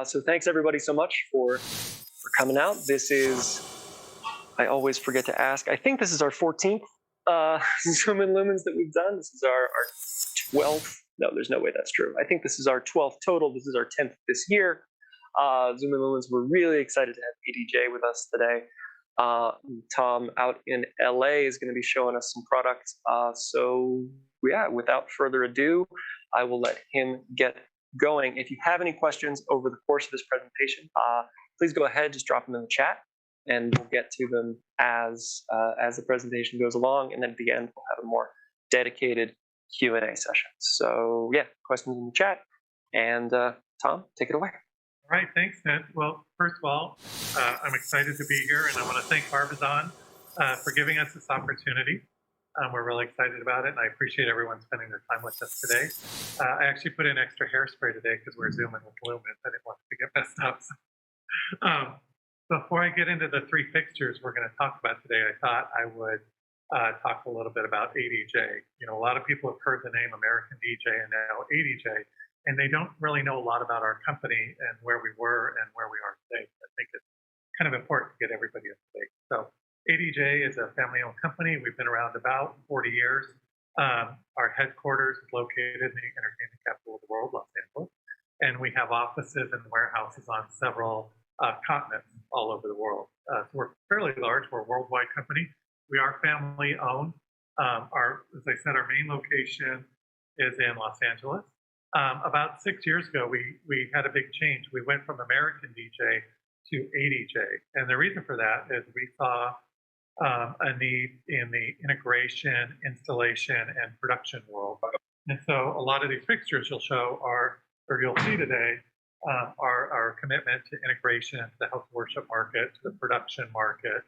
So thanks everybody so much for coming out. This is, I always forget to ask, I think this is our 14th Zoomin Lumens that we've done. This is our 12th. No, there's no way that's true. I think this is our 12th total. This is our 10th this year. Zoomin Lumens, we're really excited to have ADJ with us today. Tom out in LA is going to be showing us some products. So yeah, without further ado, I will let him get going. If you have any questions over the course of this presentation, please go ahead, just drop them in the chat, and we'll get to them as the presentation goes along. And then at the end, we'll have a more dedicated Q&A session. So yeah, questions in the chat. And Tom, take it away. All right, thanks, Ned. Well, first of all, I'm excited to be here, and I want to thank Barbizon for giving us this opportunity. We're really excited about it, and I appreciate everyone spending their time with us today. I actually put in extra hairspray today because we're zooming with Lumens. I didn't want it to get messed up. Before I get into the three fixtures we're going to talk about today, I thought I would talk a little bit about ADJ. You know, a lot of people have heard the name American DJ and now ADJ, and they don't really know a lot about our company and where we were and where we are today. I think it's kind of important to get everybody up to date. So ADJ is a family-owned company. We've been around about 40 years. Our headquarters is located in the entertainment capital of the world, Los Angeles, and we have offices and warehouses on several continents all over the world. So we're fairly large. We're a worldwide company. We are family-owned. As I said, our main location is in Los Angeles. About 6 years ago, we had a big change. We went from American DJ to ADJ, and the reason for that is we saw a need in the integration, installation, and production world. And so a lot of these fixtures you'll see today are our commitment to integration, to the health worship market, to the production market,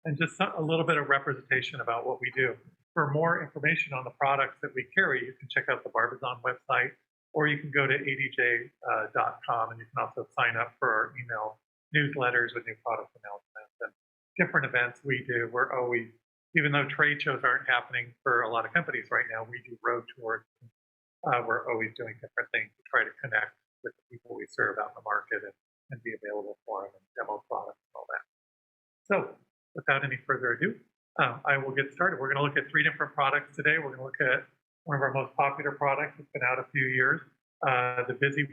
and just a little bit of representation about what we do. For more information on the products that we carry, you can check out the Barbizon website, or you can go to adj.com, and you can also sign up for our email newsletters with new product announcements and different events we do. We're always, even though trade shows aren't happening for a lot of companies right now, we do road tours. We're always doing different things to try to connect with the people we serve out in the market and be available for them and demo products and all that. So without any further ado, I will get started. We're going to look at three different products today. We're going to look at one of our most popular products. It's been out a few years, the Vizi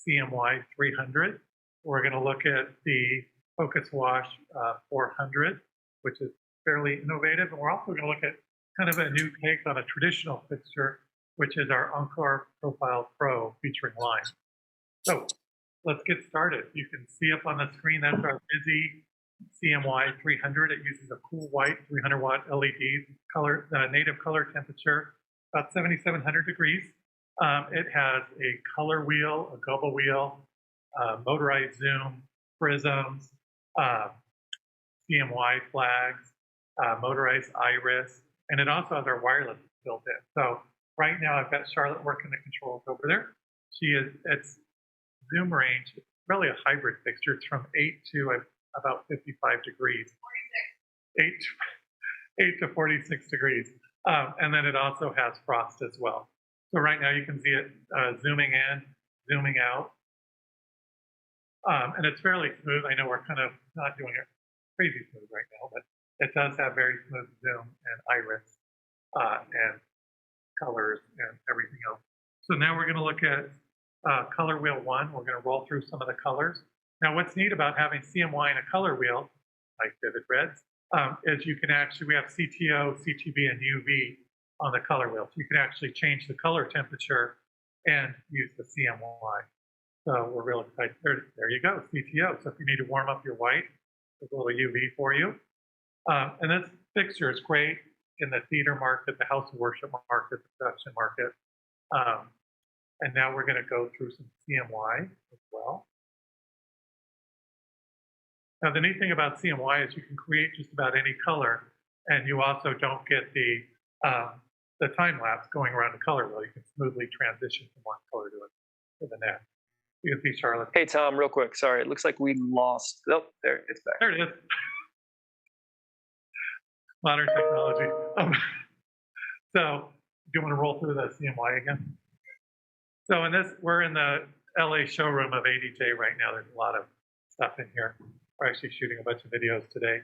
CMY 300. We're going to look at the Focus Wash 400, which is fairly innovative. And we're also going to look at kind of a new take on a traditional fixture, which is our Encore Profile Pro featuring line. So let's get started. You can see up on the screen, that's our Vizi CMY 300. It uses a cool white 300-watt LED, native color temperature, about 7,700 degrees. It has a color wheel, a goba wheel, motorized zoom, prisms, CMY flags, motorized iris, and it also has our wireless built in. So right now I've got Charlotte working the controls over there. It's zoom range, it's really a hybrid fixture. It's from 8 to about 55 degrees. 8 to 46 degrees. And then it also has frost as well. So right now you can see it zooming in, zooming out. And it's fairly smooth. I know we're kind of not doing it crazy smooth right now, but it does have very smooth zoom and iris and colors and everything else. So now we're going to look at color wheel 1. We're going to roll through some of the colors. Now what's neat about having CMY in a color wheel, like vivid reds, is you can actually, we have CTO, CTB, and UV on the color wheel. So you can actually change the color temperature and use the CMY. So we're real excited. There you go, CTO. So if you need to warm up your white, there's a little UV for you. And this fixture is great in the theater market, the house of worship market, the production market. And now we're going to go through some CMY as well. Now the neat thing about CMY is you can create just about any color, and you also don't get the time lapse going around the color wheel. You can smoothly transition from one color to the next. You can see Charlotte. Hey Tom, real quick. Sorry, it looks like we lost. Oh, there it's back. There it is. Modern technology. So, do you want to roll through the CMY again? So in this, we're in the LA showroom of ADJ right now. There's a lot of stuff in here. We're actually shooting a bunch of videos today.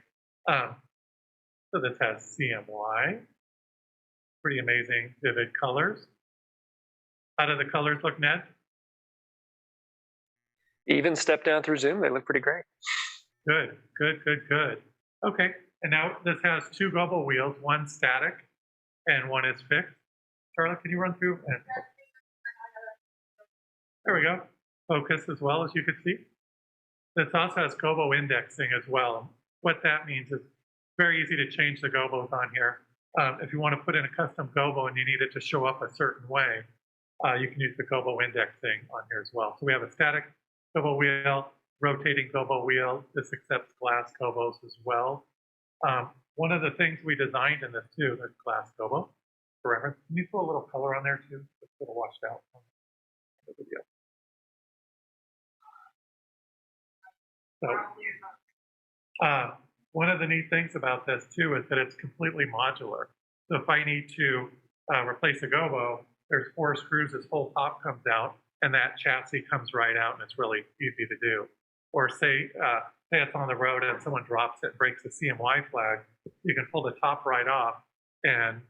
So this has CMY, pretty amazing vivid colors. How do the colors look, Ned? Even step down through Zoom, they look pretty great. Good, good, good, good. Okay, and now this has two gobo wheels, one static and one is fixed. Charlotte, can you run through? There we go. Focus as well, as you can see. This also has gobo indexing as well. What that means is very easy to change the gobos on here. If you want to put in a custom gobo and you need it to show up a certain way, you can use the gobo indexing on here as well. So we have a static gobo wheel, rotating gobo wheel. This accepts glass gobos as well. One of the things we designed in this too, there's glass gobo for reference. Can you throw a little color on there too? It's a little washed out on the video. So, one of the neat things about this too is that it's completely modular. So if I need to replace a gobo, there's 4 screws, this whole top comes out, and that chassis comes right out, and it's really easy to do. Or say it's on the road and someone drops it, breaks the CMY flag, you can pull the top right off and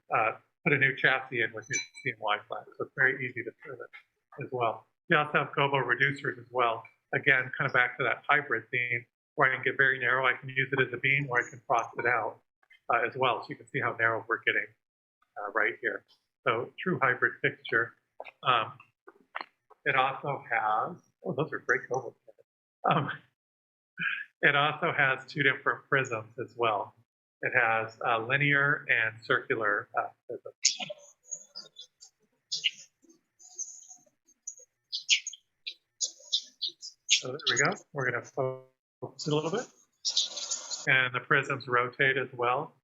put a new chassis in with your CMY flag. So it's very easy to service as well. You also have gobo reducers as well. Again, kind of back to that hybrid theme, where I can get very narrow. I can use it as a beam, or I can cross it out as well. So you can see how narrow we're getting right here. So true hybrid fixture. It also has, oh, those are great gobos. It also has 2 different prisms as well. It has linear and circular prisms. So there we go. We're going to focus it a little bit. And the prisms rotate as well.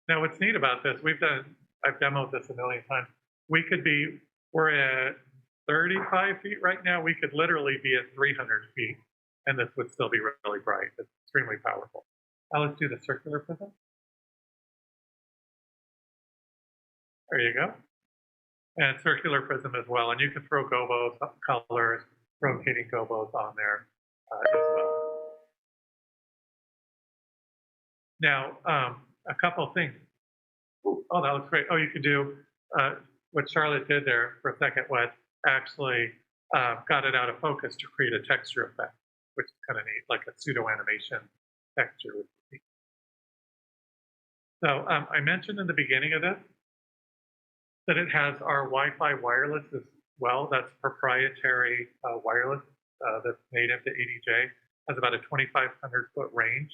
Now what's neat about this, I've demoed this a million times. We're at 35 feet right now. We could literally be at 300 feet and this would still be really bright. It's extremely powerful. Now let's do the circular prism. There you go. And circular prism as well. And you can throw gobos, colors, rotating gobos on there as well. Now, a couple things. Oh, that looks great. Oh, you could do what Charlotte did there for a second was actually got it out of focus to create a texture effect, which is kind of neat, like a pseudo animation texture. So I mentioned in the beginning of this that it has our Wi-Fi wireless as well. That's proprietary wireless that's made into ADJ. Has about a 2,500 foot range.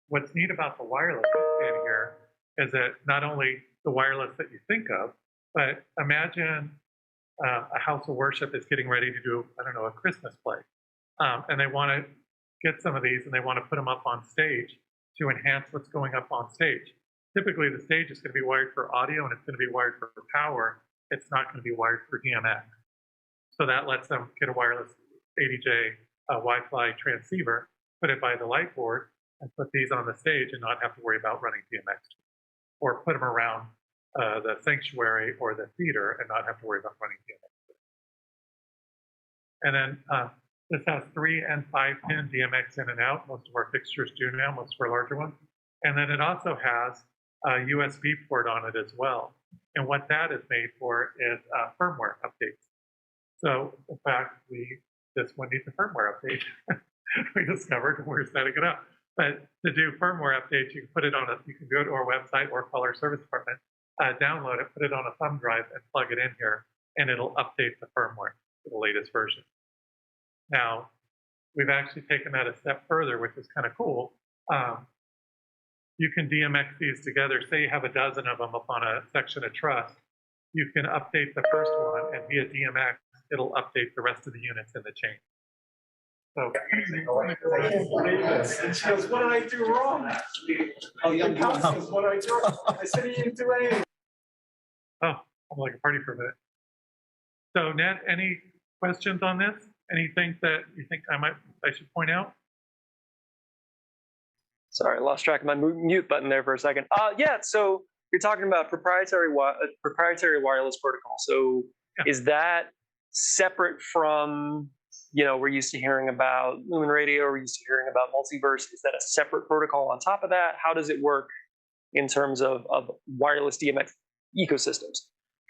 What's neat about the wireless in here is that not only the wireless that you think of, but imagine a house of worship is getting ready to do, I don't know, a Christmas play. And they want to get some of these and they want to put them up on stage to enhance what's going up on stage. Typically, the stage is going to be wired for audio and it's going to be wired for power. It's not going to be wired for DMX. So that lets them get a wireless ADJ Wi-Fi transceiver, put it by the light board, and put these on the stage and not have to worry about running DMX. Or put them around the sanctuary or the theater and not have to worry about running DMX. And then this has 3 and 5 pin DMX in and out. Most of our fixtures do now, most of our larger ones. And then it also has a USB port on it as well. And what that is made for is firmware updates. So in fact, this one needs a firmware update. We discovered when we were setting it up. But to do firmware updates, you can put it on you can go to our website or call our service department, download it, put it on a thumb drive and plug it in here, and it'll update the firmware to the latest version. Now, we've actually taken that a step further, which is kind of cool. You can DMX these together. Say you have a dozen of them up on a section of truss. You can update the first one, and via DMX, it'll update the rest of the units in the chain. So, I can't believe this. She goes, what did I do wrong? Oh, the count says, what did I do wrong? I said he didn't do anything. Oh, I'm like a party for a minute. So, Ned, any questions on this? Anything that you think I should point out? Sorry, I lost track of my mute button there for a second. Yeah, so you're talking about proprietary wireless protocol. So Is that separate from, we're used to hearing about Lumen Radio, we're used to hearing about multiverse. Is that a separate protocol on top of that? How does it work in terms of wireless DMX ecosystems?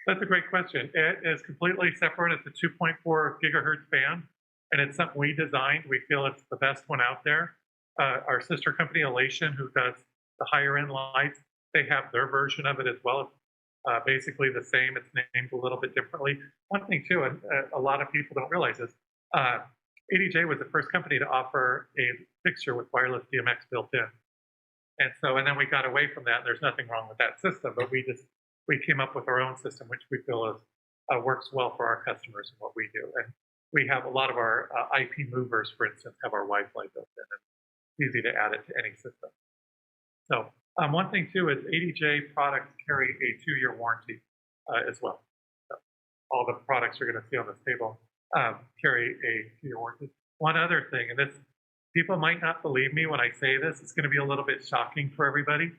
That's a great question. It is completely separate. It's a 2.4 gigahertz band, and it's something we designed. We feel it's the best one out there. Our sister company, Elation, who does the higher end lights, they have their version of it as well. It's basically the same. It's named a little bit differently. One thing too, and a lot of people don't realize this, ADJ was the first company to offer a fixture with wireless DMX built in. And then we got away from that. And there's nothing wrong with that system, but we came up with our own system, which we feel is, works well for our customers and what we do. And we have a lot of our IP movers, for instance, have our Wi-Fi built in, and it's easy to add it to any system. So one thing too is ADJ products carry a 2-year warranty as well. So all the products you're going to see on this table carry a 2-year warranty. One other thing, and this, people might not believe me when I say this, it's going to be a little bit shocking for everybody.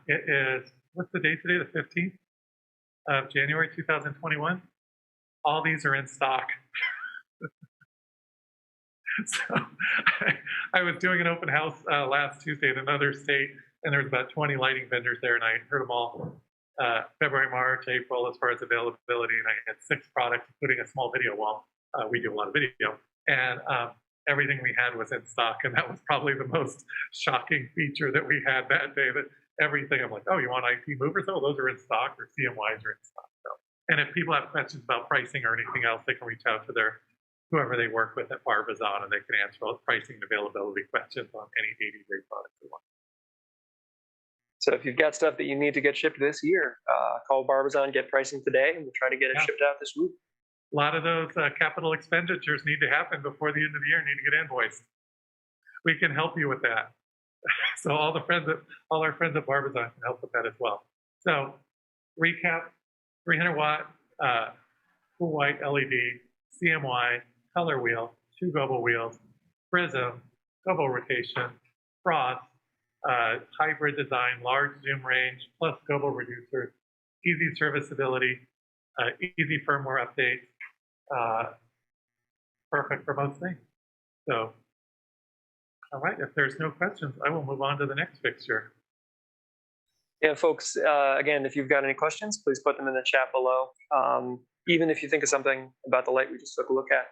It is, what's the date today? The 15th of January 2021. All these are in stock. So I was doing an open house last Tuesday in another state, and there was about 20 lighting vendors there, and I heard them all February, March, April as far as availability, and I had 6 products, including a small video wall. We do a lot of video, and everything we had was in stock, and that was probably the most shocking feature that we had that day. That everything, I'm like, oh, you want IP movers? Oh, those are in stock, or CMYs are in stock. So, and if people have questions about pricing or anything else, they can reach out to their whoever they work with at Barbizon, and they can answer all pricing and availability questions on any ADJ product they want. So if you've got stuff that you need to get shipped this year, call Barbizon, get pricing today, and we'll try to get it shipped out this week. A lot of those capital expenditures need to happen before the end of the year, need to get invoiced. We can help you with that. So all our friends at Barbizon can help with that as well. So recap, 300 watt, full white LED, CMY, color wheel, 2 global wheels, prism, double rotation, frost, hybrid design, large zoom range, plus global reducers, easy serviceability, easy firmware updates, perfect for most things. So, all right, if there's no questions, I will move on to the next fixture. Yeah, folks, again, if you've got any questions, please put them in the chat below. Even if you think of something about the light we just took a look at,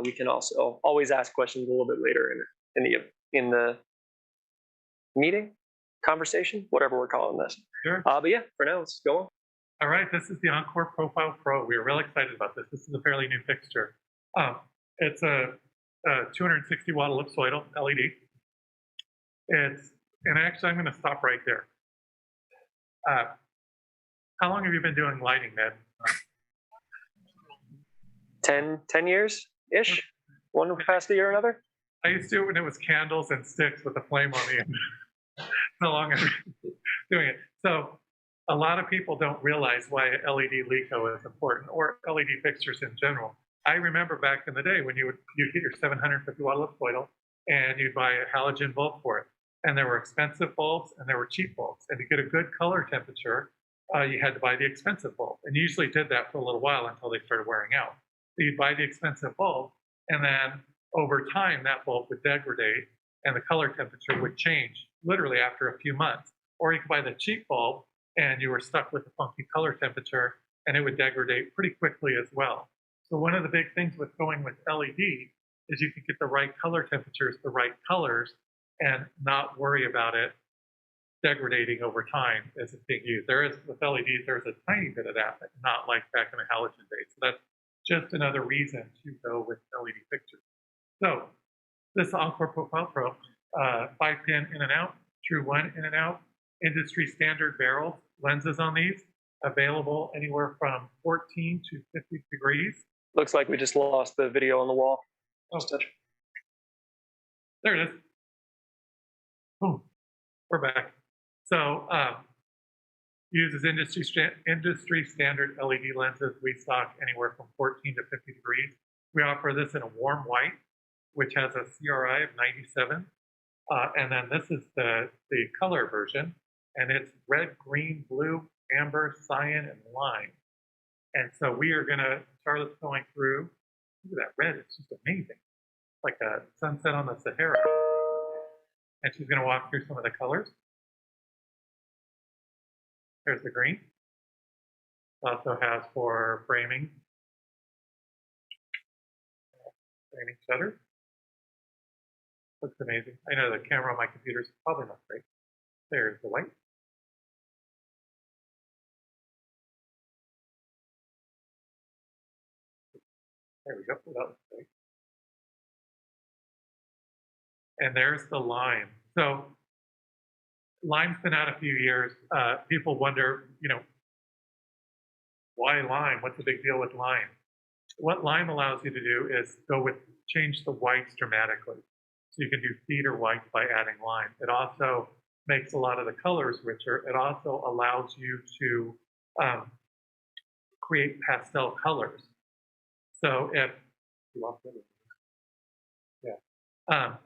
we can also always ask questions a little bit later in the meeting, conversation, whatever we're calling this. Sure. But yeah, for now, let's go on. All right, this is the Encore Profile Pro. We are really excited about this. This is a fairly new fixture. It's a 260 watt ellipsoidal LED. And actually, I'm going to stop right there. How long have you been doing lighting, Ned? 10 years-ish, one capacity or another. I used to do it when it was candles and sticks with a flame on the end. How long I've been doing it. So a lot of people don't realize why LED LECO is important, or LED fixtures in general. I remember back in the day when you'd get your 750 watt ellipsoidal and you'd buy a halogen bulb for it. And there were expensive bulbs and there were cheap bulbs. And to get a good color temperature, you had to buy the expensive bulb. And you usually did that for a little while until they started wearing out. So you'd buy the expensive bulb, and then over time, that bulb would degrade and the color temperature would change literally after a few months. Or you could buy the cheap bulb and you were stuck with a funky color temperature and it would degrade pretty quickly as well. So one of the big things with going with LED is you can get the right color temperatures, the right colors, and not worry about it degrading over time as it's being used. There is, with LEDs, there's a tiny bit of that, but not like back in the halogen days. So that's just another reason to go with LED fixtures. So this Encore Profile Pro, 5-pin in and out, true 1 in and out, industry standard barrels, lenses on these, available anywhere from 14 to 50 degrees. Looks like we just lost the video on the wall. Oh, there it is. Boom, we're back. So uses industry standard LED lenses. We stock anywhere from 14 to 50 degrees. We offer this in a warm white, which has a CRI of 97. And then this is the color version, and it's red, green, blue, amber, cyan, and lime. And so we are going to, Charlotte's going through, look at that red, it's just amazing. Like a sunset on the Sahara. And she's going to walk through some of the colors. There's the green. Also has for framing shutter. Looks amazing. I know the camera on my computer is probably not great. There's the white. There we go. That looks great. And there's the lime. So lime's been out a few years. People wonder, you know, why lime? What's the big deal with lime? What lime allows you to do is change the whites dramatically. So you can do theater whites by adding lime. It also makes a lot of the colors richer. It also allows you to create pastel colors. So if you lost it, yeah.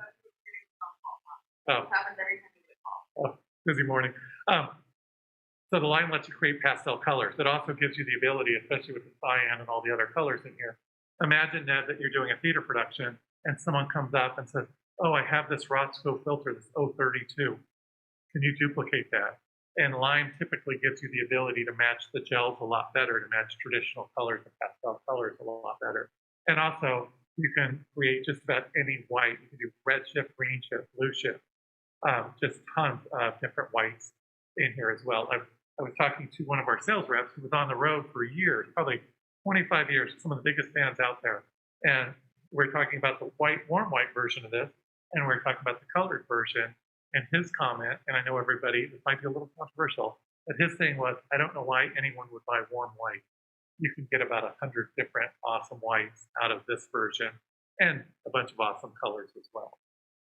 Busy morning. So the lime lets you create pastel colors. It also gives you the ability, especially with the cyan and all the other colors in here. Imagine, Ned, that you're doing a theater production and someone comes up and says, oh, I have this Rothschild filter, this 032. Can you duplicate that? And lime typically gives you the ability to match the gels a lot better, to match traditional colors and pastel colors a lot better. And also, you can create just about any white. You can do red shift, green shift, blue shift, just tons of different whites in here as well. I was talking to one of our sales reps who was on the road for years, probably 25 years, some of the biggest bands out there. And we're talking about the white, warm white version of this, and we're talking about the colored version. And his comment, and I know everybody, this might be a little controversial, but his thing was, I don't know why anyone would buy warm white. You can get about 100 different awesome whites out of this version and a bunch of awesome colors as well.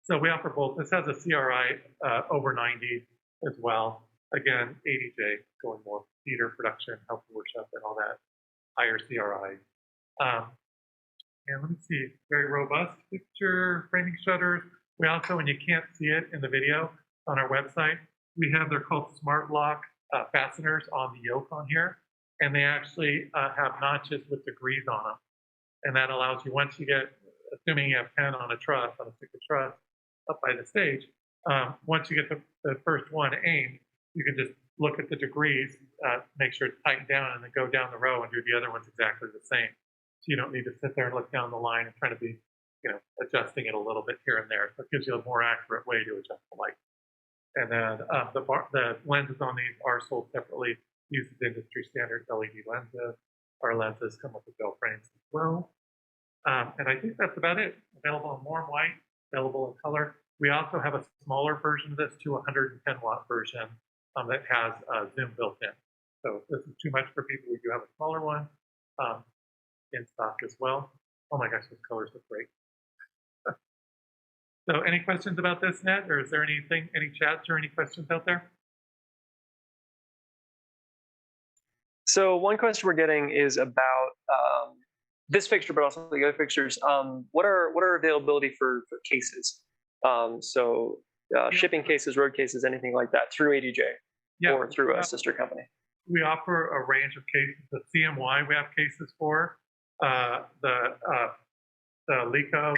So we offer both. This has a CRI over 90 as well. Again, 80J, going more theater production, health worship, and all that, higher CRI. And let me see, very robust picture, framing shutters. We also, when you can't see it in the video on our website, we have, they're called smart lock fasteners on the yoke on here. And they actually have notches with degrees on them. And that allows you, once you get, assuming you have 10 on a truss, on a stick of truss up by the stage, once you get the first one aimed, you can just look at the degrees, make sure it's tightened down, and then go down the row and do the other ones exactly the same. So you don't need to sit there and look down the line and try to be, you know, adjusting it a little bit here and there. So it gives you a more accurate way to adjust the light. And then the lenses on these are sold separately, uses industry standard LED lenses. Our lenses come with the gel frames as well. And I think that's about it. Available in warm white, available in color. We also have a smaller version of this, to 110 watt version that has zoom built in. So if this is too much for people, we do have a smaller one in stock as well. Oh my gosh, those colors look great. So any questions about this, Ned? Or is there anything, any chats or any questions out there? So one question we're getting is about this fixture, but also the other fixtures. What are availability for cases? Shipping cases, road cases, anything like that through ADJ or through a sister company. We offer a range of cases. The CMY we have cases for. The Lico,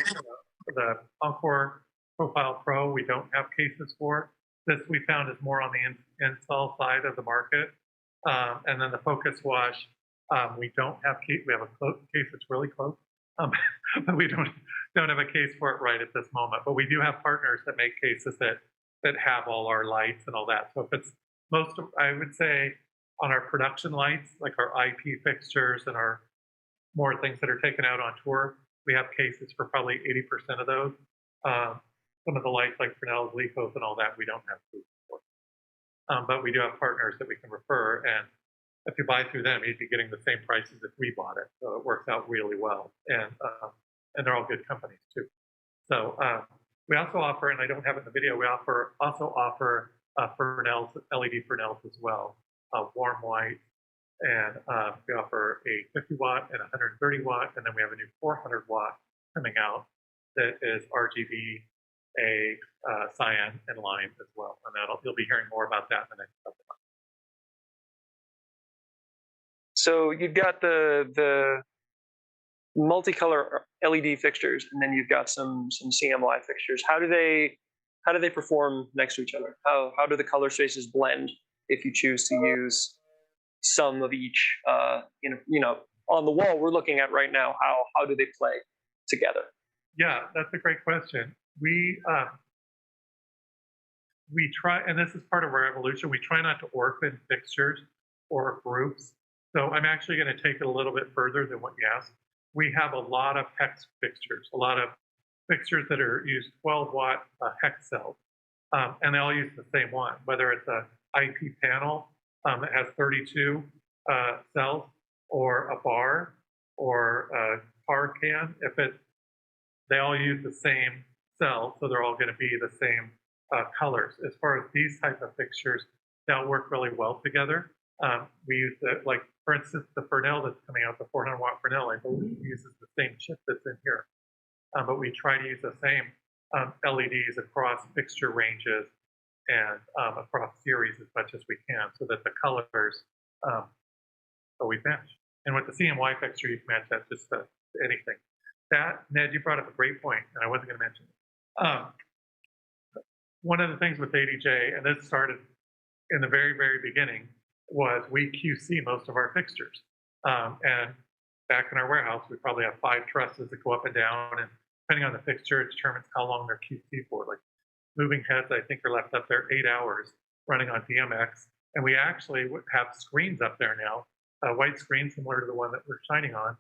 the Encore Profile Pro, we don't have cases for. This we found is more on the install side of the market. And then the Focus Wash, we don't have case. We have a case that's really close, but we don't have a case for it right at this moment. But we do have partners that make cases that have all our lights and all that. So if it's most, I would say, on our production lights, like our IP fixtures and our more things that are taken out on tour, we have cases for probably 80% of those. Some of the lights like Fresnel's, Licos, and all that, we don't have cases for. But we do have partners that we can refer, and if you buy through them, you'd be getting the same prices if we bought it. So it works out really well, and they're all good companies too. So we also offer, and I don't have it in the video, we also offer Fresnel's, LED Fresnel's as well, warm white, and we offer a 50 watt and 130 watt, and then we have a new 400 watt coming out that is RGB, cyan, and lime as well. And you'll be hearing more about that in the next couple of months. So you've got the multicolor LED fixtures, and then you've got some CMY fixtures. How do they perform next to each other? How do the color spaces blend if you choose to use some of each? On the wall we're looking at right now, how do they play together? Yeah, that's a great question. We try, and this is part of our evolution, we try not to orphan fixtures or groups. So I'm actually going to take it a little bit further than what you asked. We have a lot of hex fixtures, a lot of fixtures that are used 12-watt hex cells, and they all use the same one, whether it's a IP panel that has 32 cells, or a bar, or a car can. They all use the same cell, so they're all going to be the same colors. As far as these type of fixtures, they'll work really well together. We use like for instance, the Fresnel that's coming out, the 400-watt Fresnel, I believe uses the same chip that's in here. But we try to use the same LEDs across fixture ranges and across series as much as we can, so that the colors always match. And with the CMY fixture, you can match that just to anything. That, Ned, you brought up a great point, and I wasn't going to mention it. One of the things with ADJ, and this started in the very, very beginning, was we QC most of our fixtures. And back in our warehouse, we probably have 5 trusses that go up and down, and depending on the fixture, it determines how long they're QC for. Like moving heads, I think, are left up there 8 hours running on DMX. And we actually have screens up there now, a white screen similar to the one that we're shining on,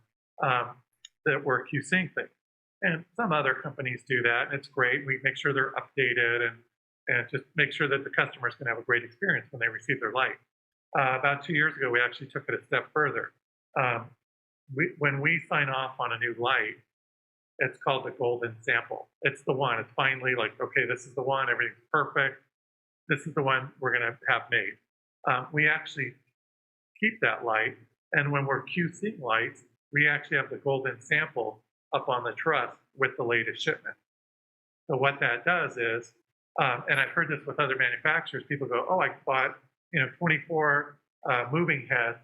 that we're QCing things. And some other companies do that, and it's great. We make sure they're updated and just make sure that the customers can have a great experience when they receive their light. About 2 years ago, we actually took it a step further. When we sign off on a new light, it's called the golden sample. It's the one. It's finally like, okay, this is the one. Everything's perfect. This is the one we're going to have made. We actually keep that light, and when we're QCing lights, we actually have the golden sample up on the truss with the latest shipment. So what that does is, and I've heard this with other manufacturers, people go, oh, I bought 24 moving heads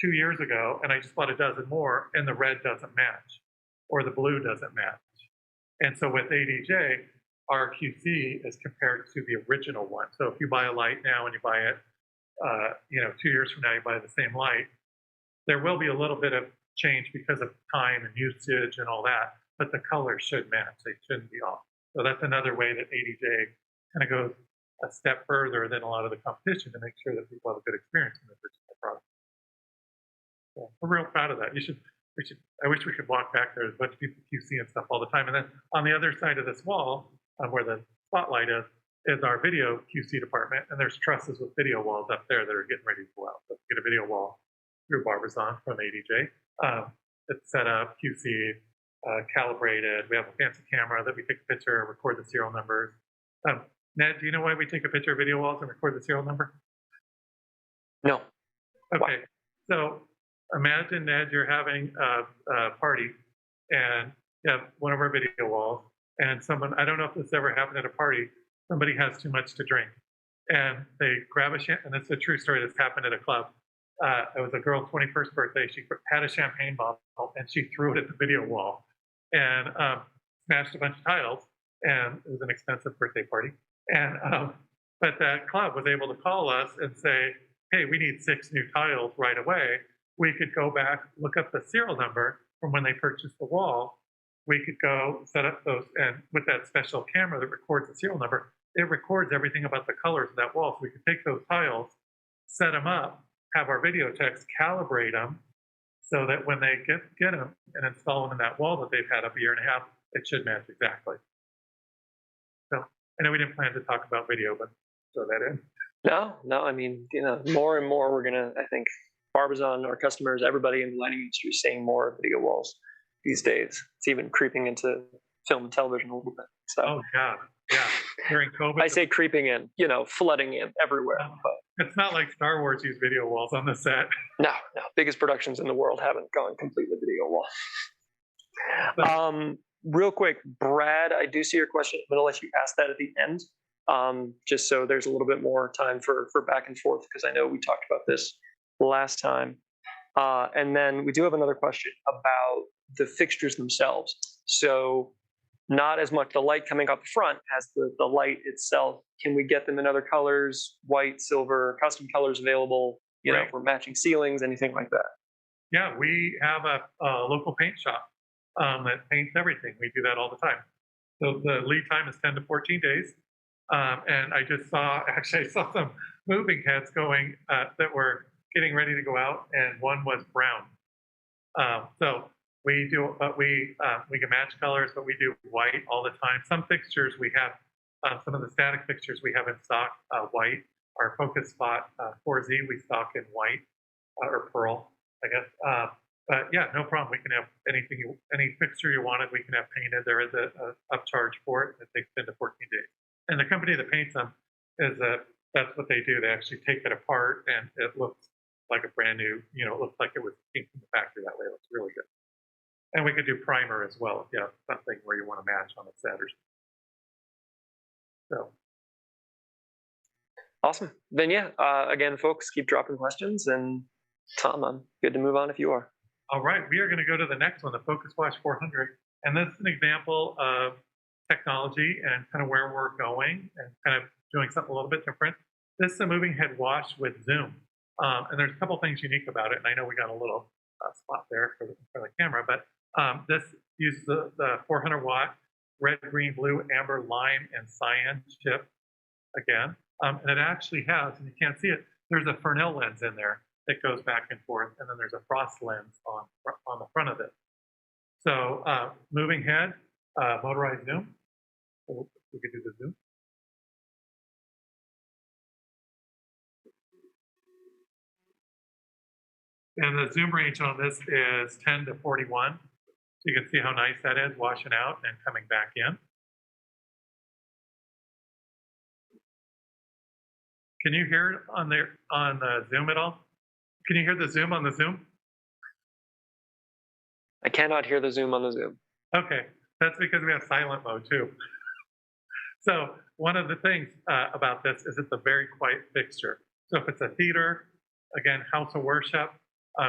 2 years ago, and I just bought a dozen more, and the red doesn't match, or the blue doesn't match. And so with ADJ, our QC is compared to the original one. So if you buy a light now and you buy it, 2 years from now, you buy the same light, there will be a little bit of change because of time and usage and all that, but the colors should match. They shouldn't be off. So that's another way that ADJ kind of goes a step further than a lot of the competition to make sure that people have a good experience in their particular product. So we're real proud of that. I wish we could walk back there. There's a bunch of people QC and stuff all the time. And then on the other side of this wall, where the spotlight is our video QC department. And there's trusses with video walls up there that are getting ready to go out. So get a video wall through Barbizon from ADJ. It's set up, QC, calibrated. We have a fancy camera that we take a picture, record the serial numbers. Ned, do you know why we take a picture of video walls and record the serial number? No. Okay, so imagine, Ned, you're having a party and you have one of our video walls, and someone, I don't know if this ever happened at a party, somebody has too much to drink and they grab a champagne, and it's a true story that's happened at a club. It was a girl's 21st birthday. She had a champagne bottle and she threw it at the video wall and smashed a bunch of tiles, and it was an expensive birthday party. And but that club was able to call us and say, hey, we need 6 new tiles right away. We could go back, look up the serial number from when they purchased the wall. We could go set up those, and with that special camera that records the serial number, it records everything about the colors of that wall. So we could take those tiles, set them up, have our video techs calibrate them so that when they get them and install them in that wall that they've had up a year and a half, it should match exactly. So I know we didn't plan to talk about video, but throw that in. No, I mean, more and more we're gonna, I think, Barbizon, our customers, everybody in the lighting industry is seeing more video walls these days. It's even creeping into film and television a little bit. So. Oh God, yeah. During COVID, I say creeping in, flooding in everywhere. But it's not like Star Wars used video walls on the set. No. Biggest productions in the world haven't gone completely video wall. Real quick, Brad, I do see your question. I'm going to let you ask that at the end, just so there's a little bit more time for back and forth, because I know we talked about this last time. And then we do have another question about the fixtures themselves. So not as much the light coming out the front as the light itself. Can we get them in other colors, white, silver, custom colors available, you know, for matching ceilings, anything like that? Yeah, we have a local paint shop that paints everything. We do that all the time. So the lead time is 10 to 14 days. And I just saw, actually, I saw some moving heads going that were getting ready to go out, and one was brown. So we do, we can match colors, but we do white all the time. Some fixtures we have, some of the static fixtures we have in stock white. Our focus spot 4Z we stock in white or pearl, I guess. But yeah, no problem. We can have anything, any fixture you wanted, we can have painted. There is a upcharge for it. It takes 10 to 14 days. And the company that paints them is that's what they do. They actually take it apart, and it looks like a brand new, you know, it looks like it was painted from the factory that way. It looks really good. And we could do primer as well if you have something where you want to match on a set or something. So. Awesome. Then yeah, again, folks, keep dropping questions, and Tom, I'm good to move on if you are. All right, we are going to go to the next one, the Focus Wash 400. And this is an example of technology and kind of where we're going and kind of doing something a little bit different. This is a moving head wash with zoom. And there's a couple things unique about it. And I know we got a little spot there for the camera, but this uses the 400 watt red, green, blue, amber, lime, and cyan chip again. And it actually has, and you can't see it, there's a Fresnel lens in there that goes back and forth, and then there's a frost lens on the front of it. So moving head, motorized zoom. So we could do the zoom. And the zoom range on this is 10 to 41. So you can see how nice that is, washing out and coming back in. Can you hear it on the zoom at all? Can you hear the zoom on the zoom? I cannot hear the zoom on the zoom. Okay, that's because we have silent mode too. So one of the things about this is it's a very quiet fixture. So if it's a theater, again, house of worship,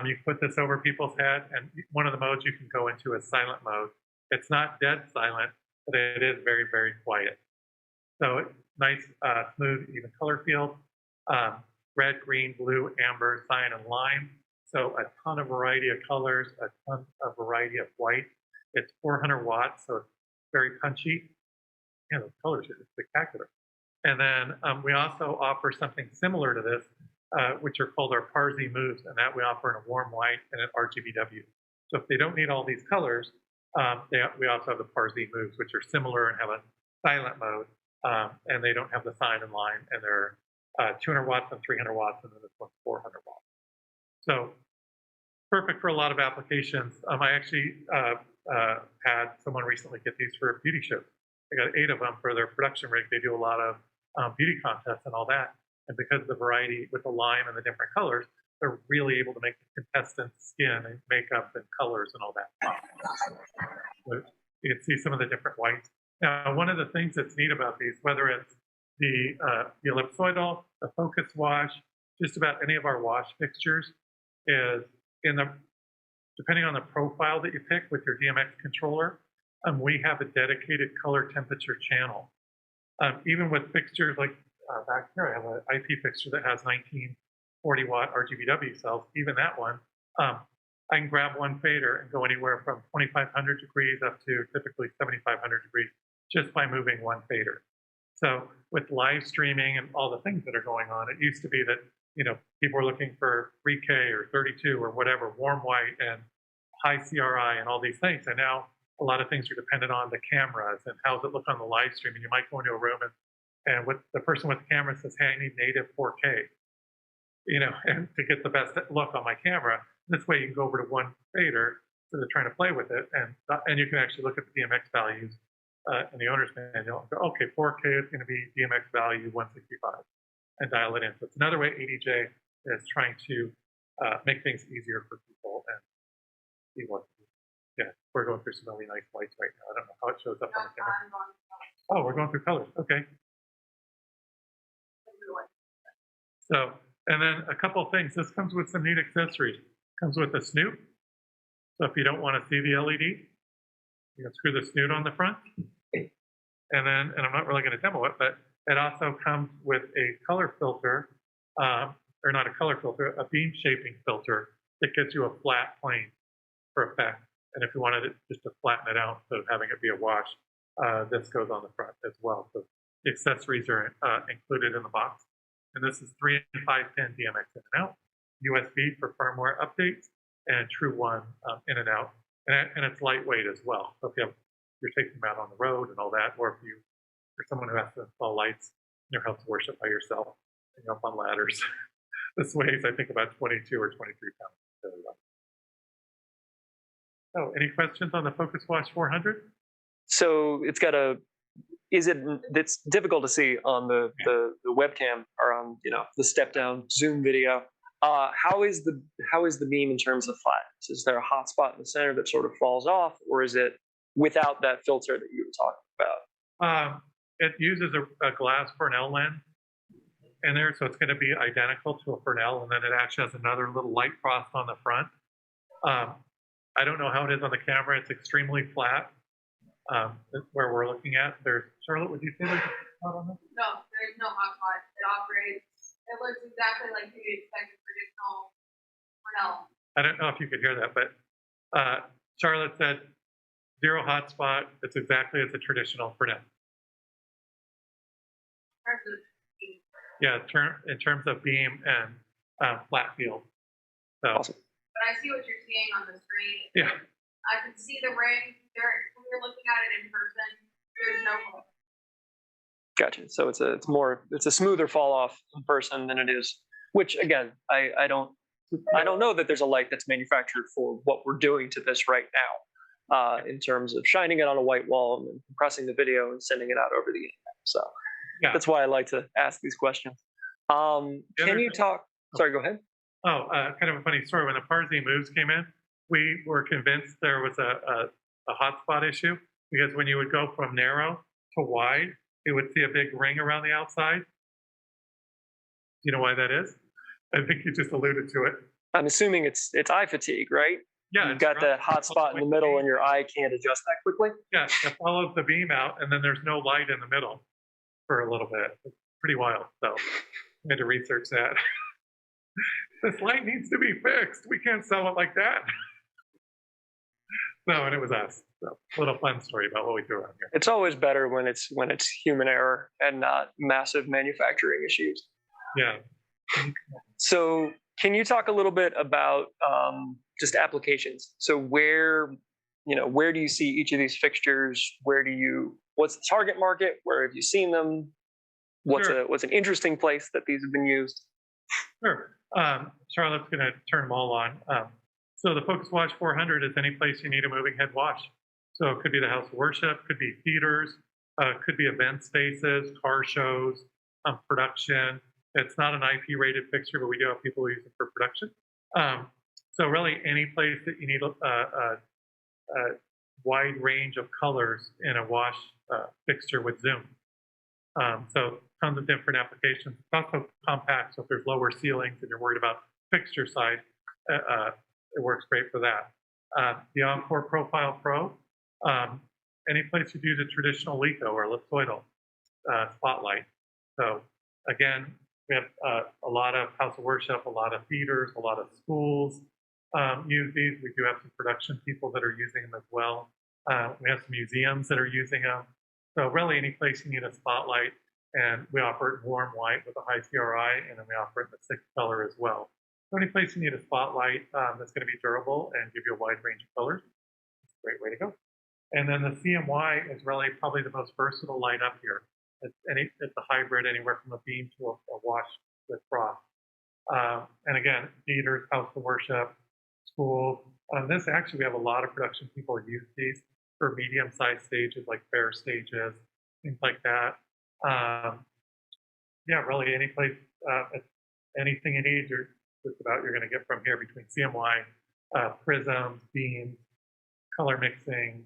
you put this over people's head, and one of the modes you can go into is silent mode. It's not dead silent, but it is very, very quiet. So nice, smooth, even color field. Red, green, blue, amber, cyan, and lime. So a ton of variety of colors, a ton of variety of white. It's 400 watts, so it's very punchy. Yeah, those colors are spectacular. And then we also offer something similar to this, which are called our Parsi moves, and that we offer in a warm white and an RGBW. So if they don't need all these colors, we also have the Parsi moves, which are similar and have a silent mode, and they don't have the cyan and lime, and they're 200 watts and 300 watts, and then this one's 400 watts. So perfect for a lot of applications. I actually had someone recently get these for a beauty show. They got 8 of them for their production rig. They do a lot of beauty contests and all that. And because of the variety with the lime and the different colors, they're really able to make the contestants' skin and makeup and colors and all that. So you can see some of the different whites. Now, one of the things that's neat about these, whether it's the ellipsoidal, the focus wash, just about any of our wash fixtures, is depending on the profile that you pick with your DMX controller, we have a dedicated color temperature channel. Even with fixtures like back here, I have an IP fixture that has 1940 watt RGBW cells. Even that one, I can grab one fader and go anywhere from 2,500 degrees up to typically 7,500 degrees just by moving one fader. So with live streaming and all the things that are going on, it used to be that, you know, people were looking for 3K or 32 or whatever, warm white and high CRI and all these things. And now a lot of things are dependent on the cameras and how does it look on the live stream. And you might go into a room and with the person with the camera says, hey, I need native 4K, you know, and to get the best look on my camera. This way you can go over to one fader so they're trying to play with it. And you can actually look at the DMX values in the owner's manual and go, okay, 4K is going to be DMX value 165 and dial it in. So it's another way ADJ is trying to make things easier for people and see what. Yeah, we're going through some really nice lights right now. I don't know how it shows up on the camera. Oh, we're going through colors. Okay. So, and then a couple of things. This comes with some neat accessories. Comes with a snoot. So if you don't want to see the LED, you can screw the snoot on the front. And then, and I'm not really going to demo it, but it also comes with a color filter, or not a color filter, a beam shaping filter that gives you a flat plane for effect. And if you wanted it just to flatten it out instead of having it be a wash, this goes on the front as well. So the accessories are included in the box. And this is 3 and 5 pin DMX in and out, USB for firmware updates, and True One in and out. And it's lightweight as well. So if you're taking them out on the road and all that, or if you're someone who has to install lights in your house to worship by yourself, and you're up on ladders, this weighs, I think, about 22 or 23 pounds. So any questions on the Focus Wash 400? So it's got it's difficult to see on the webcam or on the step down Zoom video. How is the beam in terms of flatness? Is there a hot spot in the center that sort of falls off, or is it without that filter that you were talking about? It uses a glass Fresnel lens in there, so it's going to be identical to a Fresnel, and then it actually has another little light frost on the front. I don't know how it is on the camera. It's extremely flat. Where we're looking at, Charlotte, would you say there's a hot spot on this? No, there's no hot spot. It operates. It looks exactly like you'd expect a traditional Fresnel. I don't know if you could hear that, but Charlotte said 0 hot spot. It's exactly as a traditional Fresnel. Yeah, in terms of beam and flat field. So. Awesome. But I see what you're seeing on the screen. Yeah. I can see the ring. When you're looking at it in person, there's no hole. Gotcha. So it's a smoother fall off in person than it is. Which again, I don't know that there's a light that's manufactured for what we're doing to this right now, in terms of shining it on a white wall and then compressing the video and sending it out over the internet. So yeah, that's why I like to ask these questions. Can you talk? Sorry, go ahead. Oh, kind of a funny story. When the Parsi moves came in, we were convinced there was a hotspot issue, because when you would go from narrow to wide, it would see a big ring around the outside. Do you know why that is? I think you just alluded to it. I'm assuming it's eye fatigue, right? Yeah. You've got that hot spot in the middle and your eye can't adjust that quickly? Yeah, it follows the beam out, and then there's no light in the middle for a little bit. It's pretty wild. So I had to research that. This light needs to be fixed. We can't sell it like that. No, and it was us. So a little fun story about what we do around here. It's always better when it's human error and not massive manufacturing issues. Yeah. So can you talk a little bit about just applications? So where do you see each of these fixtures? What's the target market? Where have you seen them? What's an interesting place that these have been used? Sure. Charlotte's going to turn them all on. So the Focus Wash 400 is any place you need a moving head wash. So it could be the house of worship, could be theaters, could be event spaces, car shows, production. It's not an IP rated fixture, but we do have people who use it for production. So really any place that you need a wide range of colors in a wash fixture with zoom. So tons of different applications. It's also compact, so if there's lower ceilings and you're worried about fixture size, it works great for that. The Encore Profile Pro, any place you'd use a traditional Lico or ellipsoidal spotlight. So again, we have a lot of house of worship, a lot of theaters, a lot of schools use these. We do have some production people that are using them as well. We have some museums that are using them. So really any place you need a spotlight, and we offer it in warm white with a high CRI, and then we offer it in the 6th color as well. So any place you need a spotlight that's going to be durable and give you a wide range of colors, it's a great way to go. And then the CMY is really probably the most versatile light up here. It's a hybrid anywhere from a beam to a wash with frost. And again, theaters, house of worship, schools. This actually, we have a lot of production people use these for medium-sized stages like fair stages, things like that. Yeah, really any place, anything you need, you're going to get from here between CMY, prisms, beams, color mixing,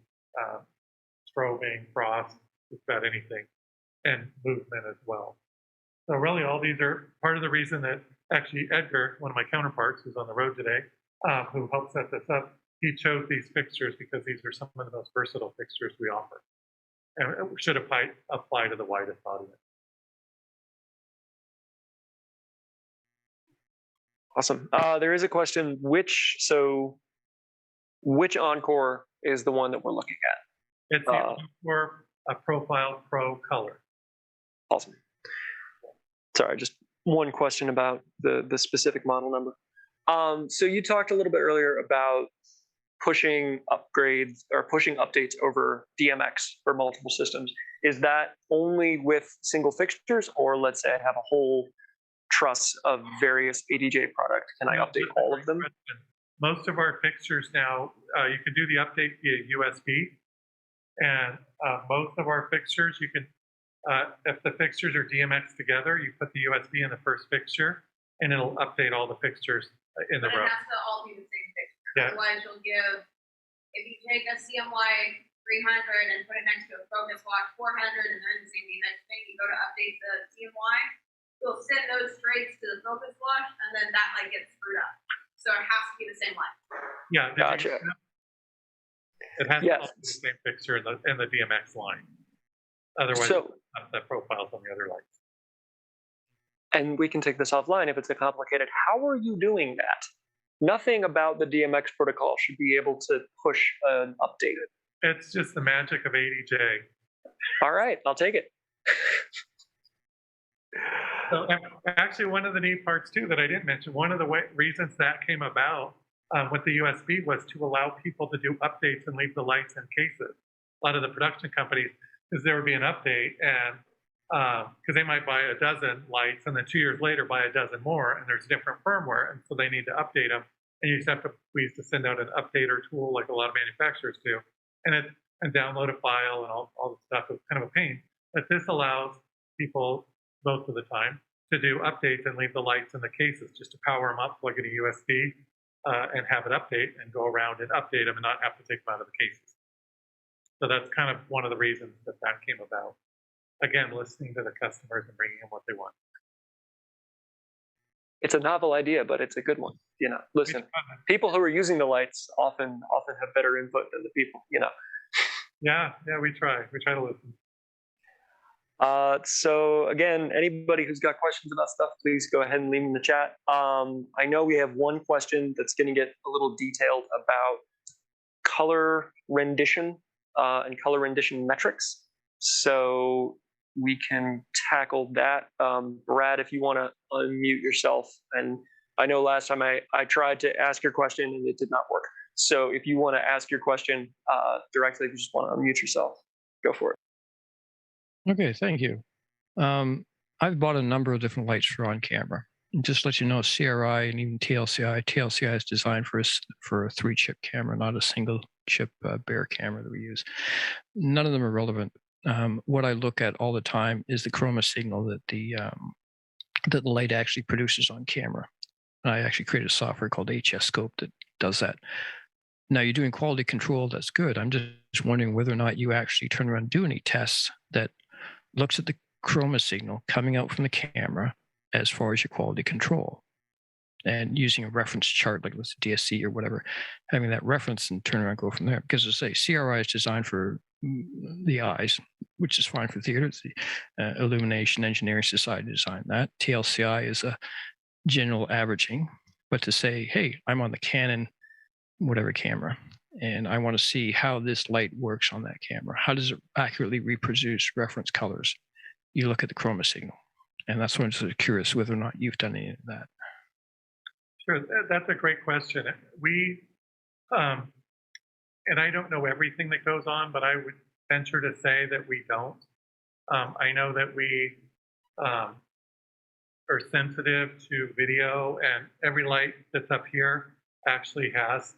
strobing, frost, just about anything, and movement as well. So really all these are part of the reason that actually Edgar, one of my counterparts who's on the road today, who helped set this up, he chose these fixtures because these are some of the most versatile fixtures we offer, and it should apply to the widest audience. Awesome. There is a question, which Encore is the one that we're looking at? It's the Encore Profile Pro Color. Awesome. Sorry, just one question about the specific model number. So you talked a little bit earlier about pushing upgrades or pushing updates over DMX for multiple systems. Is that only with single fixtures, or let's say I have a whole truss of various ADJ products? Can I update all of them? Most of our fixtures now, you can do the update via USB, and most of our fixtures, you can, if the fixtures are DMX together, you put the USB in the first fixture, and it'll update all the fixtures in the row. It has to all be the same fixture. Yeah. Otherwise, you'll give, if you take a CMY 300 and put it next to a Focus Watch 400, and they're in the same next thing, you go to update the CMY, you'll send those straight to the Focus Watch, and then that light gets screwed up. So it has to be the same light. Yeah, Gotcha. it has to all be the same fixture in the DMX line. Otherwise, the profiles on the other lights. And we can take this offline if it's a complicated. How are you doing that? Nothing about the DMX protocol should be able to push an update. It's just the magic of ADJ. All right, I'll take it. So actually, one of the neat parts too that I didn't mention, one of the reasons that came about with the USB was to allow people to do updates and leave the lights in cases. A lot of the production companies, because there would be an update, and because they might buy a dozen lights and then 2 years later buy a dozen more, and there's different firmware, and so they need to update them. And you just have to, we used to send out an updater tool like a lot of manufacturers do, and download a file and all the stuff. It was kind of a pain. But this allows people most of the time to do updates and leave the lights in the cases, just to power them up, plug in a USB, and have it update and go around and update them and not have to take them out of the cases. So that's kind of one of the reasons that came about. Again, listening to the customers and bringing them what they want. It's a novel idea, but it's a good one. You know, listen, people who are using the lights often have better input than the people. You know. Yeah, we try to listen. So again, anybody who's got questions about stuff, please go ahead and leave them in the chat. I know we have one question that's going to get a little detailed about color rendition and color rendition metrics. So we can tackle that. Brad, if you want to unmute yourself. And I know last time I tried to ask your question and it did not work. So if you want to ask your question directly, if you just want to unmute yourself, go for it. Okay, thank you. I've bought a number of different lights for on camera. And just to let you know, CRI and even TLCI. TLCI is designed for a 3-chip camera, not a single chip bare camera that we use. None of them are relevant. What I look at all the time is the chroma signal that the light actually produces on camera. I actually created software called HS Scope that does that. Now you're doing quality control, that's good. I'm just wondering whether or not you actually turn around and do any tests that looks at the chroma signal coming out from the camera as far as your quality control. And using a reference chart like with DSC or whatever, having that reference and turn around and go from there. Because as I say, CRI is designed for the eyes, which is fine for theater. It's the Illumination Engineering Society designed that. TLCI is a general averaging, but to say, hey, I'm on the Canon whatever camera, and I want to see how this light works on that camera. How does it accurately reproduce reference colors? You look at the chroma signal, and that's why I'm sort of curious whether or not you've done any of that. Sure, that's a great question. We, and I don't know everything that goes on, but I would venture to say that we don't. I know that we are sensitive to video, and every light that's up here actually has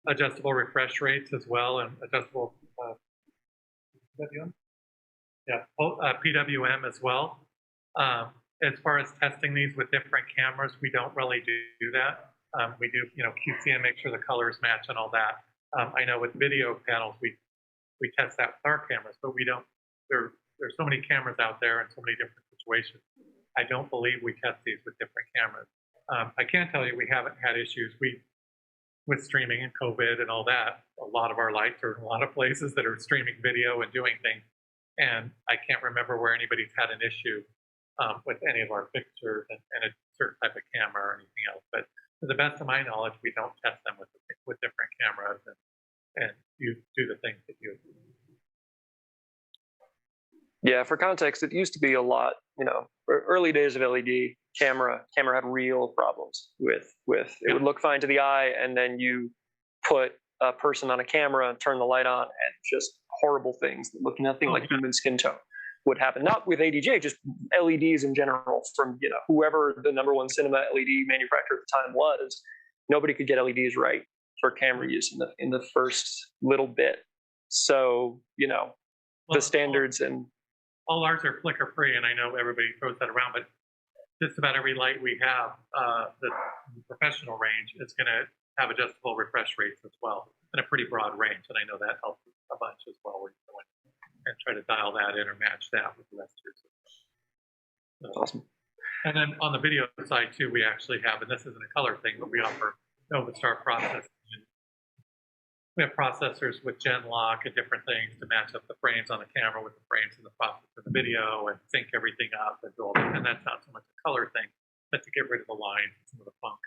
adjustable refresh rates as well, and adjustable PWM as well. As far as testing these with different cameras, we don't really do that. We do, QC and make sure the colors match and all that. I know with video panels, we test that with our cameras, but we don't. There's so many cameras out there and so many different situations. I don't believe we test these with different cameras. I can tell you we haven't had issues. With streaming and COVID and all that, a lot of our lights are in a lot of places that are streaming video and doing things. And I can't remember where anybody's had an issue with any of our fixtures and a certain type of camera or anything else. But to the best of my knowledge, we don't test them with different cameras and you do the things that you do. Yeah, for context, it used to be a lot, early days of LED camera had real problems with it would look fine to the eye, and then you put a person on a camera and turn the light on, and just horrible things that look nothing like human skin tone would happen. Not with ADJ, just LEDs in general from, whoever the #1 cinema LED manufacturer at the time was. Nobody could get LEDs right for camera use in the first little bit. So, the standards and all ours are flicker free, and I know everybody throws that around, but just about every light we have, the professional range, is going to have adjustable refresh rates as well, in a pretty broad range, and I know that helps a bunch as well. We're going and try to dial that in or match that with the rest of your system. So, awesome. And then on the video side too, we actually have, and this isn't a color thing, but we offer NovaStar processing. We have processors with Genlock and different things to match up the frames on the camera with the frames in the process of the video and sync everything up and do all that. And that's not so much a color thing, but to get rid of the lines and some of the funk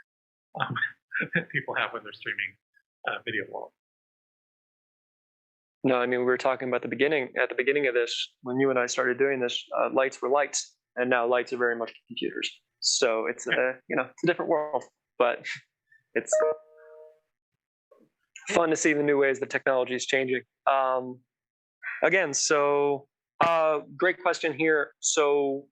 that people have when they're streaming video walls. No, I mean, we were talking about at the beginning of this, when you and I started doing this, lights were lights, and now lights are very much computers. So it's it's a different world, but it's fun to see the new ways that technology is changing. Again, so great question here. So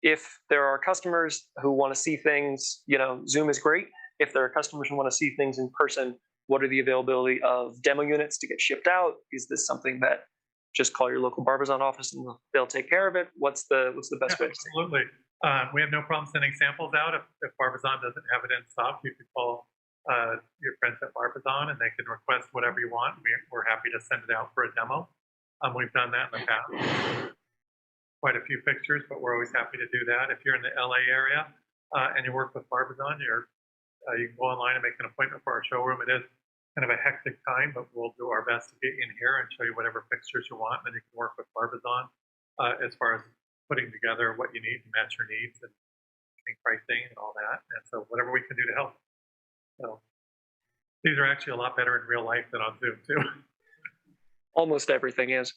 if there are customers who want to see things, Zoom is great. If there are customers who want to see things in person, what are the availability of demo units to get shipped out? Is this something that just call your local Barbizon office and they'll take care of it? What's the best way to say? Absolutely. We have no problem sending samples out. If Barbizon doesn't have it in stock, you can call your friends at Barbizon and they can request whatever you want. We're happy to send it out for a demo. We've done that in the past. Quite a few fixtures, but we're always happy to do that. If you're in the LA area and you work with Barbizon, you can go online and make an appointment for our showroom. It is kind of a hectic time, but we'll do our best to get in here and show you whatever fixtures you want. And then you can work with Barbizon as far as putting together what you need to match your needs and pricing and all that. And so whatever we can do to help. So these are actually a lot better in real life than on Zoom too. Almost everything is.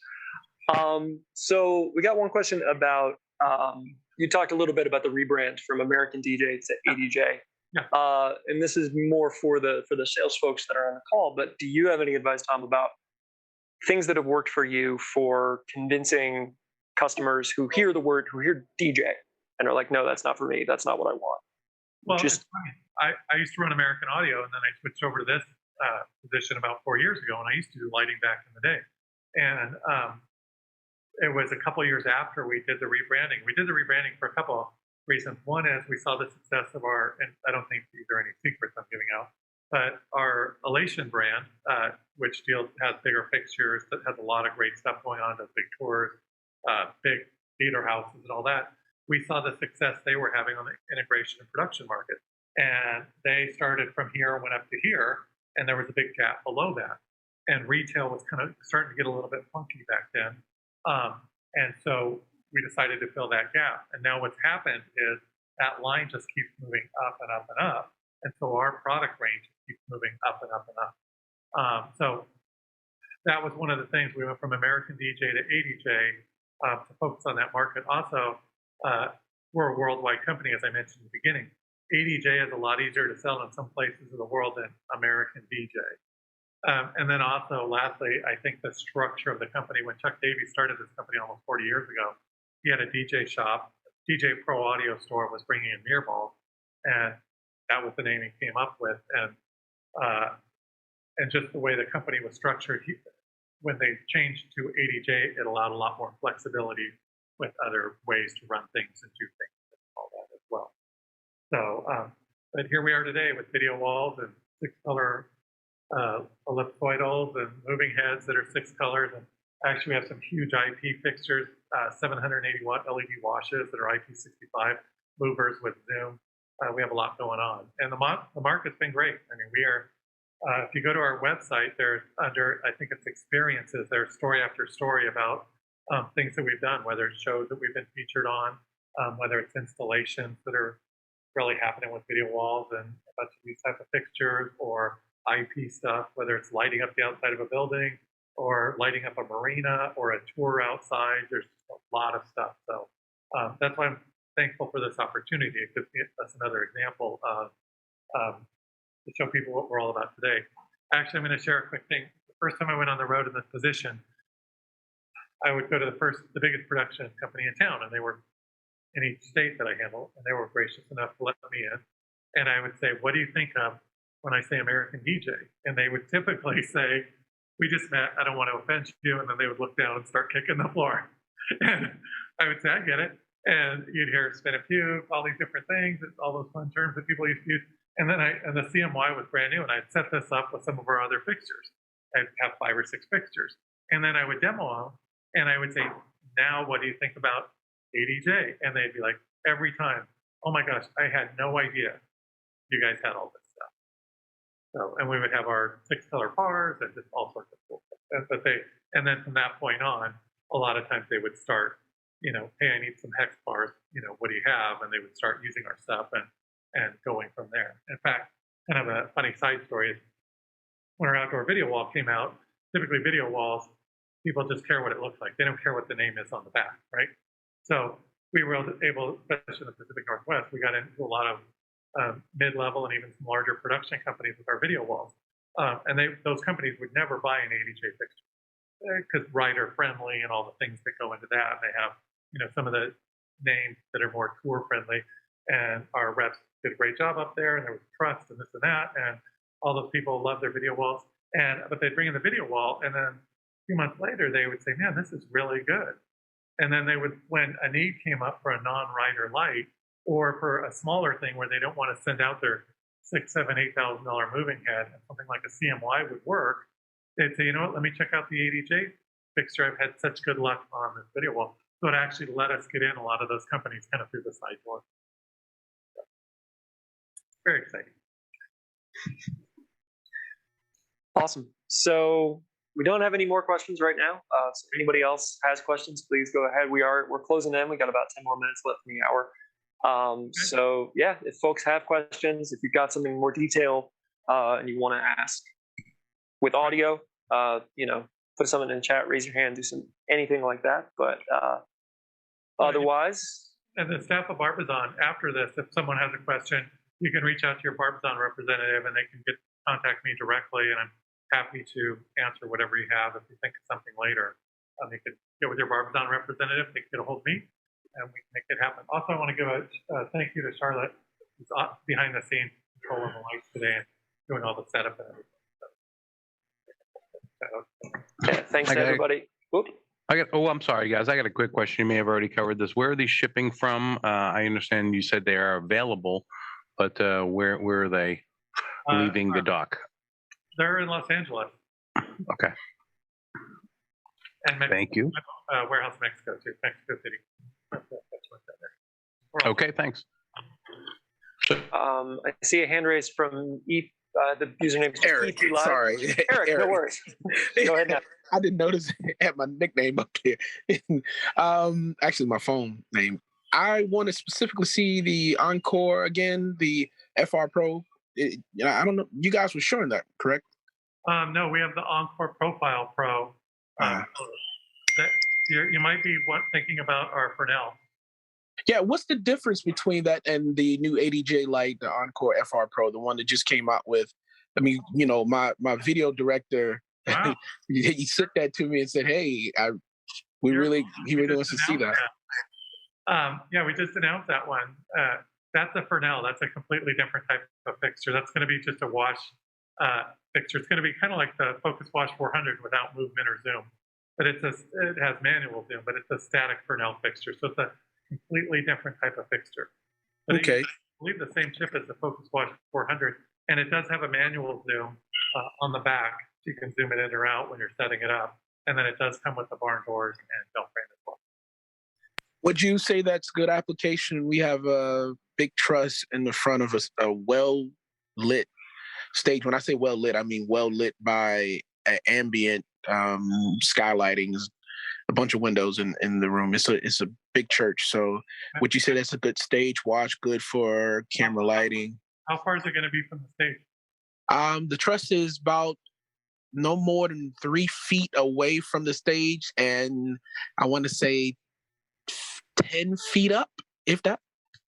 So we got one question about, you talked a little bit about the rebrand from American DJ to ADJ. Yeah. And this is more for the sales folks that are on the call, but do you have any advice, Tom, about things that have worked for you for convincing customers who hear DJ and are like, no, that's not for me. That's not what I want. Well, it's funny. I used to run American Audio, and then I switched over to this position about 4 years ago, and I used to do lighting back in the day. And it was a couple of years after we did the rebranding. We did the rebranding for a couple of reasons. One is we saw the success of and I don't think these are any secrets I'm giving out, but our Elation brand, which has bigger fixtures, that has a lot of great stuff going on, does big tours, big theater houses and all that. We saw the success they were having on the integration and production market. And they started from here and went up to here, and there was a big gap below that. And retail was kind of starting to get a little bit funky back then. And so we decided to fill that gap. And now what's happened is that line just keeps moving up and up and up. And so our product range keeps moving up and up and up. So that was one of the things. We went from American DJ to ADJ to focus on that market. Also, we're a worldwide company, as I mentioned in the beginning. ADJ is a lot easier to sell in some places of the world than American DJ. And then also, lastly, I think the structure of the company, when Chuck Davies started this company almost 40 years ago, he had a DJ shop. DJ Pro Audio Store was bringing in mirror balls, and that was the name he came up with. And just the way the company was structured, when they changed to ADJ, it allowed a lot more flexibility with other ways to run things and do things and all that as well. So, but here we are today with video walls and 6-color ellipsoidals and moving heads that are 6 colors. And actually, we have some huge IP fixtures, 780-watt LED washes that are IP65 movers with Zoom. we have a lot going on, and the market's been great. I mean, we are. If you go to our website, there's under, I think it's experiences, there's story after story about things that we've done, whether it's shows that we've been featured on, whether it's installations that are really happening with video walls and a bunch of these type of fixtures, or IP stuff, whether it's lighting up the outside of a building or lighting up a marina or a tour outside. There's a lot of stuff. So that's why I'm thankful for this opportunity. Because that's another example of to show people what we're all about today. Actually, I'm going to share a quick thing. The first time I went on the road in this position, I would go to the biggest production company in town, and they were in each state that I handle, and they were gracious enough to let me in. And I would say, "What do you think of when I say American DJ?" And they would typically say, "We just met. I don't want to offend you." And then they would look down and start kicking the floor. And I would say, "I get it." And you'd hear spin a cube, all these different things, all those fun terms that people used to use. And then the CMY was brand new, and I'd set this up with some of our other fixtures. I'd have 5 or 6 fixtures. And then I would demo them, and I would say, "Now, what do you think about ADJ?" And they'd be like, every time, "Oh my gosh, I had no idea you guys had all this stuff." So, and we would have our 6-color bars and just all sorts of cool stuff. And then from that point on, a lot of times they would start, "Hey, I need some hex bars. What do you have?" And they would start using our stuff and going from there. In fact, kind of a funny side story is when our outdoor video wall came out, typically video walls, people just care what it looks like. They don't care what the name is on the back, right? So we were able, especially in the Pacific Northwest, we got into a lot of mid-level and even some larger production companies with our video walls. And those companies would never buy an ADJ fixture because rider friendly and all the things that go into that. They have, some of the names that are more tour friendly, and our reps did a great job up there, and there was trust and this and that, and all those people love their video walls. But they'd bring in the video wall, and then a few months later, they would say, "Man, this is really good." And then they would, when a need came up for a non-rider light or for a smaller thing where they don't want to send out their $6,000, $7,000, $8,000 moving head, and something like a CMY would work, they'd say, "You know what? Let me check out the ADJ fixture. I've had such good luck on this video wall." So it actually let us get in a lot of those companies kind of through the side door. Very exciting. Awesome. So we don't have any more questions right now. So if anybody else has questions, please go ahead. We're closing in. We got about 10 more minutes left in the hour. So yeah, if folks have questions, if you've got something more detailed and you want to ask with audio, put something in the chat, raise your hand, do anything like that. But otherwise. And the staff of Barbizon, after this, if someone has a question, you can reach out to your Barbizon representative and they can contact me directly, and I'm happy to answer whatever you have. If you think of something later, you can get with your Barbizon representative, they can get a hold of me, and we can make it happen. Also, I want to give a thank you to Charlotte, who's behind the scenes controlling the lights today and doing all the setup and everything. Yeah, thanks to everybody. I'm sorry, guys. I got a quick question. You may have already covered this. Where are these shipping from? I understand you said they are available, but where are they leaving the dock? They're in Los Angeles. Okay. And Mexico, thank you. Warehouse, Mexico, too. Mexico City. Okay, thanks. I see a hand raised from the username is Eric. EP Live. Sorry, Eric, no worries. Go ahead now. I didn't notice it had my nickname up there. Actually, my phone name. I want to specifically see the Encore again, the FR Pro. I don't know. You guys were showing that, correct? No, we have the Encore Profile Pro. That you might be thinking about our Fresnel. Yeah, what's the difference between that and the new ADJ light, the Encore FR Pro, the one that just came out with? I mean, my video director, Wow. he sent that to me and said, "Hey, he really wants to see that." Yeah, we just announced that one. That's a Fresnel. That's a completely different type of fixture. That's going to be just a wash fixture. It's going to be kind of like the Focus Wash 400 without movement or zoom, but it has manual zoom, but it's a static Fresnel fixture. So it's a completely different type of fixture. But Okay. I believe the same chip as the Focus Wash 400, and it does have a manual zoom on the back. So you can zoom it in or out when you're setting it up, and then it does come with the barn doors and belt frame as well. Would you say that's good application? We have a big truss in the front of a well lit stage. When I say well lit, I mean well lit by ambient skylighting, a bunch of windows in the room. It's a big church. So would you say that's a good stage watch, good for camera lighting? How far is it going to be from the stage? The truss is about no more than 3 feet away from the stage, and I want to say 10 feet up, if that.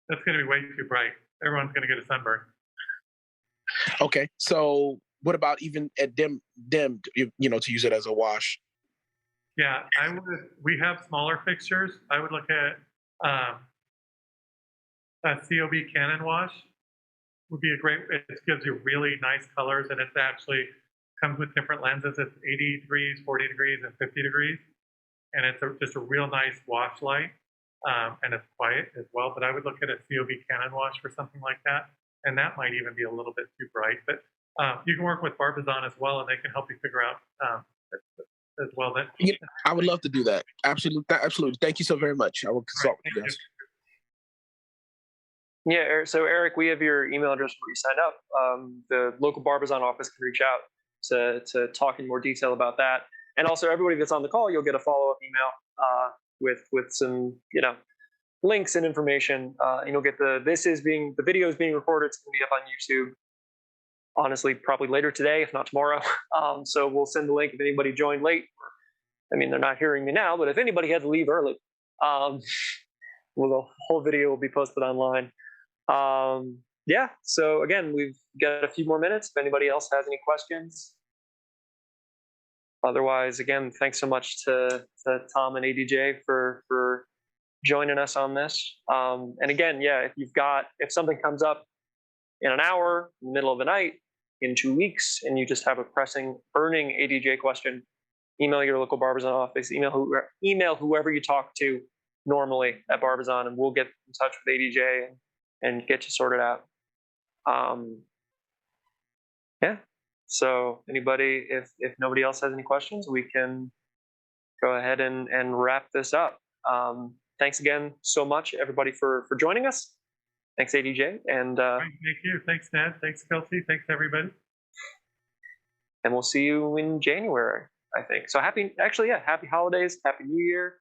That's going to be way too bright. Everyone's going to get a sunburn. Okay, so what about even at dimmed, to use it as a wash? Yeah, we have smaller fixtures. I would look at a COB Canon wash. Would be a great, it gives you really nice colors, and it's actually comes with different lenses. It's 80 degrees, 40 degrees, and 50 degrees. And it's just a real nice wash light, and it's quiet as well. But I would look at a COB Canon wash for something like that. And that might even be a little bit too bright. But you can work with Barbizon as well, and they can help you figure out as well. I would love to do that. Absolutely. Thank you so very much. I will consult with you guys. Yeah, so Eric, we have your email address where you signed up. The local Barbizon office can reach out to talk in more detail about that. And also, everybody that's on the call, you'll get a follow-up email with some links and information. And you'll get the video is being recorded. It's going to be up on YouTube. Honestly, probably later today, if not tomorrow. So we'll send the link if anybody joined late. I mean, they're not hearing me now, but if anybody had to leave early, well, the whole video will be posted online. Yeah, so again, we've got a few more minutes if anybody else has any questions. Otherwise, again, thanks so much to Tom and ADJ for joining us on this. And again, yeah, if something comes up in an hour, in the middle of the night, in 2 weeks, and you just have a pressing, burning ADJ question, email your local Barbizon office, email whoever you talk to normally at Barbizon, and we'll get in touch with ADJ and get you sorted out. Yeah. So anybody, if nobody else has any questions, we can go ahead and wrap this up. Thanks again so much, everybody, for joining us. Thanks, ADJ. And thank you. Thanks, Ned. Thanks, Kelsey. Thanks, everybody. And we'll see you in January, I think. So happy holidays, happy New Year.